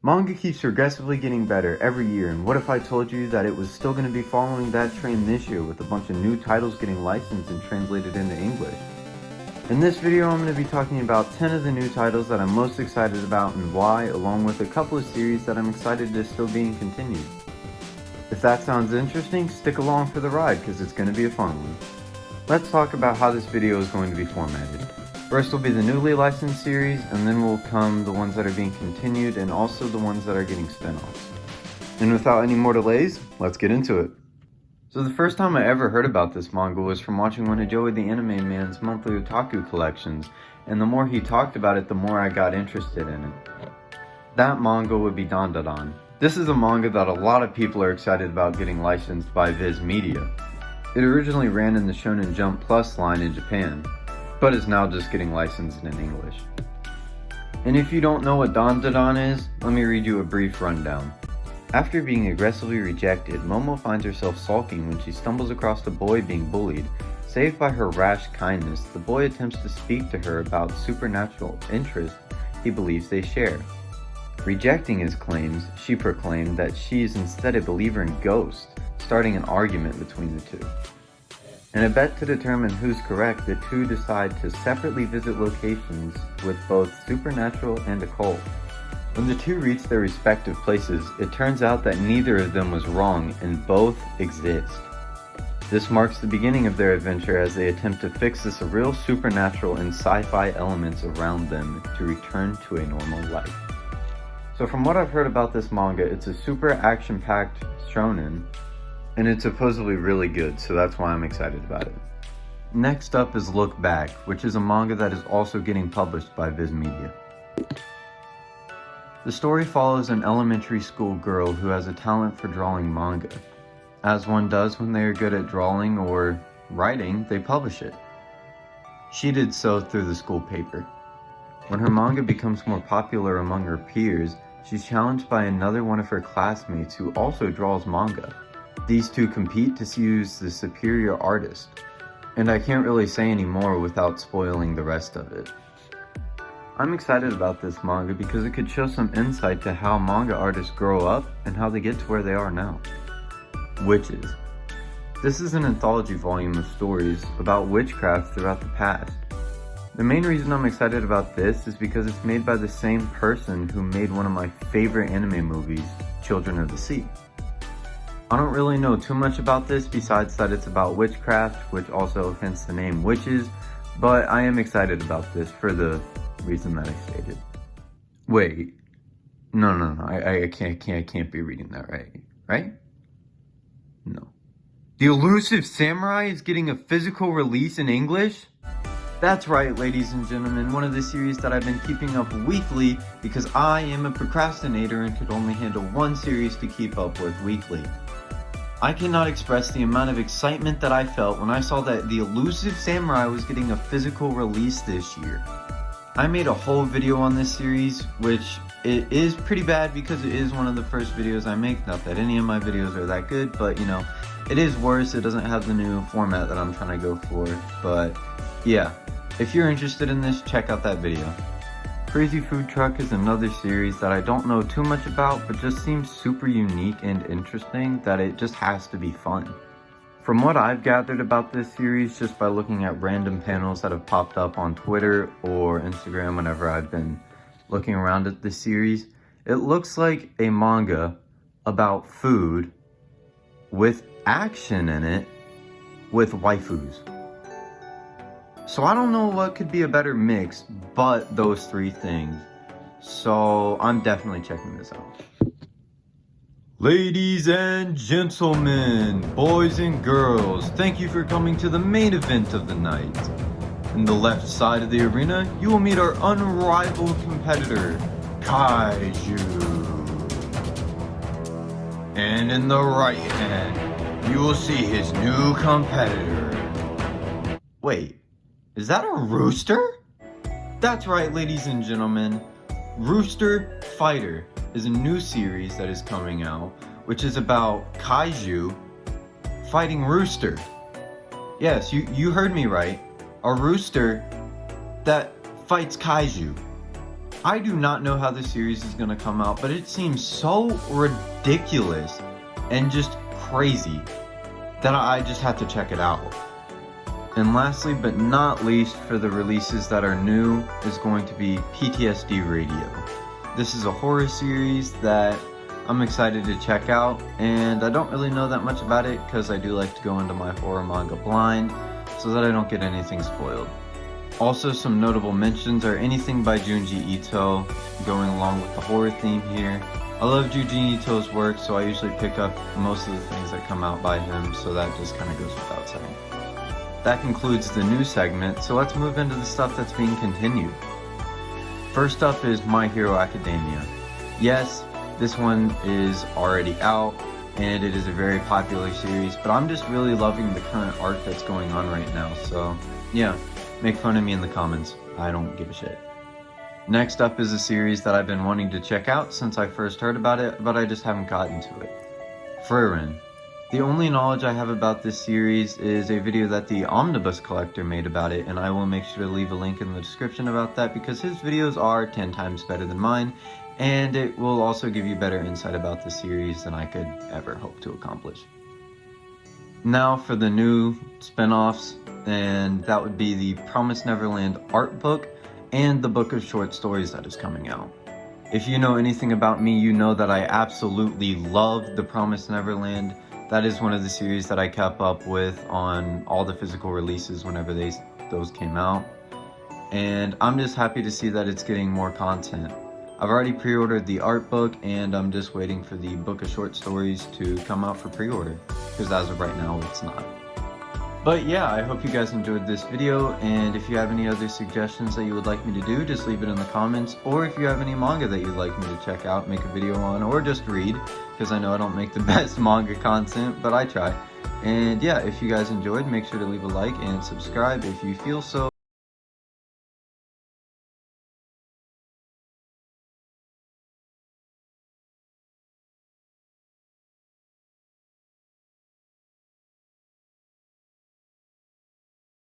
Manga keeps progressively getting better every year, and what if I told you that it was still going to be following that trend this year with a bunch of new titles getting licensed and translated into English? In this video, I'm going to be talking about 10 of the new titles that I'm most excited about and why, along with a couple of series that I'm excited to still being continued. If that sounds interesting, stick along for the ride because it's going to be a fun one. Let's talk about how this video is going to be formatted. First will be the newly licensed series, and then will come the ones that are being continued and also the ones that are getting spin-offs. And without any more delays, let's get into it. So the first time I ever heard about this manga was from watching one of Joey the Anime Man's monthly otaku collections, and the more he talked about it, the more I got interested in it. That manga would be Dandaran. This is a manga that a lot of people are excited about getting licensed by Viz Media. It originally ran in the Shonen Jump Plus line in Japan, but is now just getting licensed in English. And if you don't know what Dandaran is, let me read you a brief rundown. After being aggressively rejected, Momo finds herself sulking when she stumbles across a boy being bullied. Saved by her rash kindness, the boy attempts to speak to her about supernatural interests he believes they share. Rejecting his claims, she proclaimed that she is instead a believer in ghosts, starting an argument between the two. In a bet to determine who's correct, the two decide to separately visit locations with both supernatural and occult. When the two reach their respective places, it turns out that neither of them was wrong and both exist. This marks the beginning of their adventure as they attempt to fix the surreal supernatural and sci-fi elements around them to return to a normal life. So from what I've heard about this manga, it's a super action-packed shonen, and it's supposedly really good, so that's why I'm excited about it. Next up is Look Back, which is a manga that is also getting published by Viz Media. The story follows an elementary school girl who has a talent for drawing manga. As one does when they are good at drawing or writing, they publish it. She did so through the school paper. When her manga becomes more popular among her peers, she's challenged by another one of her classmates who also draws manga. These two compete to see who's the superior artist, and I can't really say any more without spoiling the rest of it. I'm excited about this manga because it could show some insight to how manga artists grow up and how they get to where they are now. Witches. This is an anthology volume of stories about witchcraft throughout the past. The main reason I'm excited about this is because it's made by the same person who made one of my favorite anime movies, Children of the Sea. I don't really know too much about this besides that it's about witchcraft, which also hence the name Witches, but I am excited about this for the reason that I stated. Wait, no, I can't be reading that right? No. The Elusive Samurai is getting a physical release in English? That's right, ladies and gentlemen, one of the series that I've been keeping up weekly because I am a procrastinator and could only handle one series to keep up with weekly. I cannot express the amount of excitement that I felt when I saw that The Elusive Samurai was getting a physical release this year. I made a whole video on this series, which it is pretty bad because it is one of the first videos I make. Not that any of my videos are that good, but you know, it is worse. It doesn't have the new format that I'm trying to go for, but yeah. If you're interested in this, check out that video. Crazy Food Truck is another series that I don't know too much about, but just seems super unique and interesting that it just has to be fun. From what I've gathered about this series, just by looking at random panels that have popped up on Twitter or Instagram whenever I've been looking around at this series, it looks like a manga about food with action in it with waifus. So I don't know what could be a better mix but those three things. So I'm definitely checking this out. Ladies and gentlemen, boys and girls, thank you for coming to the main event of the night. In the left side of the arena, you will meet our unrivaled competitor, Kaiju. And in the right hand, you will see his new competitor. Wait. Is that a rooster? That's right, ladies and gentlemen. Rooster Fighter is a new series that is coming out, which is about Kaiju fighting Rooster. Yes, you heard me right. A rooster that fights Kaiju. I do not know how the series is going to come out, but it seems so ridiculous and just crazy that I just have to check it out. And lastly but not least, for the releases that are new, is going to be Ptsd Radio. This is a horror series that I'm excited to check out, and I don't really know that much about it because I do like to go into my horror manga blind so that I don't get anything spoiled. Also, some notable mentions are anything by Junji Ito, going along with the horror theme here. I love Junji Ito's work, so I usually pick up most of the things that come out by him, so that just kind of goes without saying. That concludes the news segment, so let's move into the stuff that's being continued. First up is My Hero Academia. Yes, this one is already out, and it is a very popular series, but I'm just really loving the current arc that's going on right now, so yeah, make fun of me in the comments. I don't give a shit. Next up is a series that I've been wanting to check out since I first heard about it, but I just haven't gotten to it. Frieren. The only knowledge I have about this series is a video that the Omnibus Collector made about it, and I will make sure to leave a link in the description about that because his videos are 10 times better than mine, and it will also give you better insight about the series than I could ever hope to accomplish. Now for the new spin-offs, and that would be the Promised Neverland art book and the book of short stories that is coming out. If you know anything about me, you know that I absolutely love the Promised Neverland. That is one of the series that I kept up with on all the physical releases whenever those came out. And I'm just happy to see that it's getting more content. I've already pre-ordered the art book, and I'm just waiting for the book of short stories to come out for pre-order, because as of right now, it's not. But yeah, I hope you guys enjoyed this video, and if you have any other suggestions that you would like me to do, just leave it in the comments, or if you have any manga that you'd like me to check out, make a video on, or just read, because I know I don't make the best manga content, but I try. And yeah, if you guys enjoyed, make sure to leave a like and subscribe if you feel so.